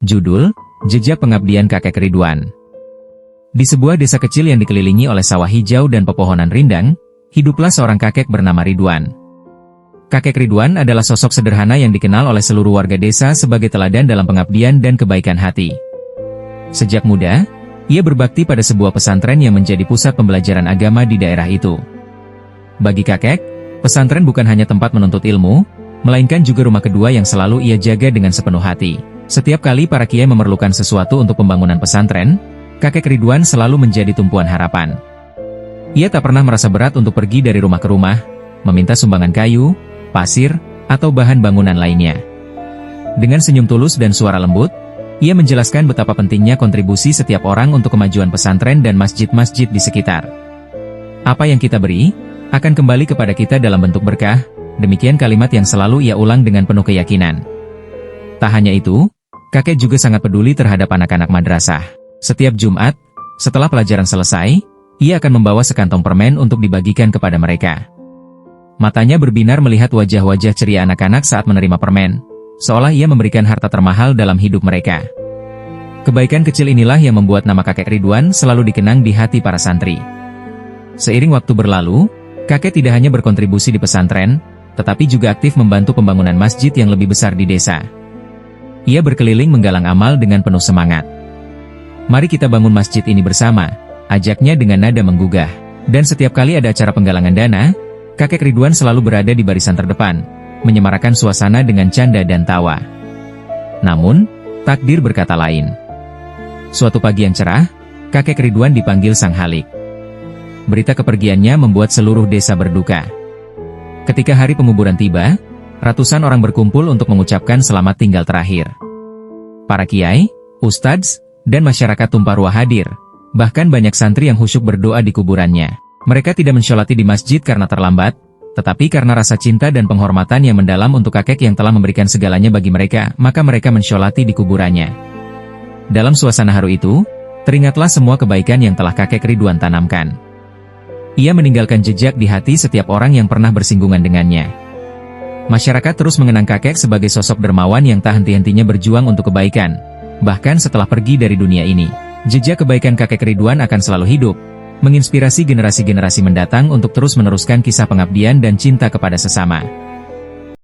Judul, Jejak Pengabdian Kakek Ridwan. Di sebuah desa kecil yang dikelilingi oleh sawah hijau dan pepohonan rindang, hiduplah seorang kakek bernama Ridwan. Kakek Ridwan adalah sosok sederhana yang dikenal oleh seluruh warga desa sebagai teladan dalam pengabdian dan kebaikan hati. Sejak muda, ia berbakti pada sebuah pesantren yang menjadi pusat pembelajaran agama di daerah itu. Bagi kakek, pesantren bukan hanya tempat menuntut ilmu, melainkan juga rumah kedua yang selalu ia jaga dengan sepenuh hati. Setiap kali para kiai memerlukan sesuatu untuk pembangunan pesantren, kakek Ridwan selalu menjadi tumpuan harapan. Ia tak pernah merasa berat untuk pergi dari rumah ke rumah, meminta sumbangan kayu, pasir, atau bahan bangunan lainnya. Dengan senyum tulus dan suara lembut, ia menjelaskan betapa pentingnya kontribusi setiap orang untuk kemajuan pesantren dan masjid-masjid di sekitar. Apa yang kita beri, akan kembali kepada kita dalam bentuk berkah, demikian kalimat yang selalu ia ulang dengan penuh keyakinan. Tak hanya itu, kakek juga sangat peduli terhadap anak-anak madrasah. Setiap Jumat, setelah pelajaran selesai, ia akan membawa sekantong permen untuk dibagikan kepada mereka. Matanya berbinar melihat wajah-wajah ceria anak-anak saat menerima permen, seolah ia memberikan harta termahal dalam hidup mereka. Kebaikan kecil inilah yang membuat nama kakek Ridwan selalu dikenang di hati para santri. Seiring waktu berlalu, kakek tidak hanya berkontribusi di pesantren, tetapi juga aktif membantu pembangunan masjid yang lebih besar di desa. Ia berkeliling menggalang amal dengan penuh semangat. "Mari kita bangun masjid ini bersama," ajaknya dengan nada menggugah. Dan setiap kali ada acara penggalangan dana, kakek Ridwan selalu berada di barisan terdepan, menyemarakan suasana dengan canda dan tawa. Namun, takdir berkata lain. Suatu pagi yang cerah, kakek Ridwan dipanggil Sang Halik. Berita kepergiannya membuat seluruh desa berduka. Ketika hari penguburan tiba, ratusan orang berkumpul untuk mengucapkan selamat tinggal terakhir. Para kiai, ustadz, dan masyarakat tumpah ruah hadir. Bahkan banyak santri yang khusyuk berdoa di kuburannya. Mereka tidak mensyolati di masjid karena terlambat, tetapi karena rasa cinta dan penghormatan yang mendalam untuk kakek yang telah memberikan segalanya bagi mereka, maka mereka mensyolati di kuburannya. Dalam suasana haru itu, teringatlah semua kebaikan yang telah kakek Ridwan tanamkan. Ia meninggalkan jejak di hati setiap orang yang pernah bersinggungan dengannya. Masyarakat terus mengenang kakek sebagai sosok dermawan yang tak henti-hentinya berjuang untuk kebaikan. Bahkan setelah pergi dari dunia ini, jejak kebaikan kakek Ridwan akan selalu hidup, menginspirasi generasi-generasi mendatang untuk terus meneruskan kisah pengabdian dan cinta kepada sesama.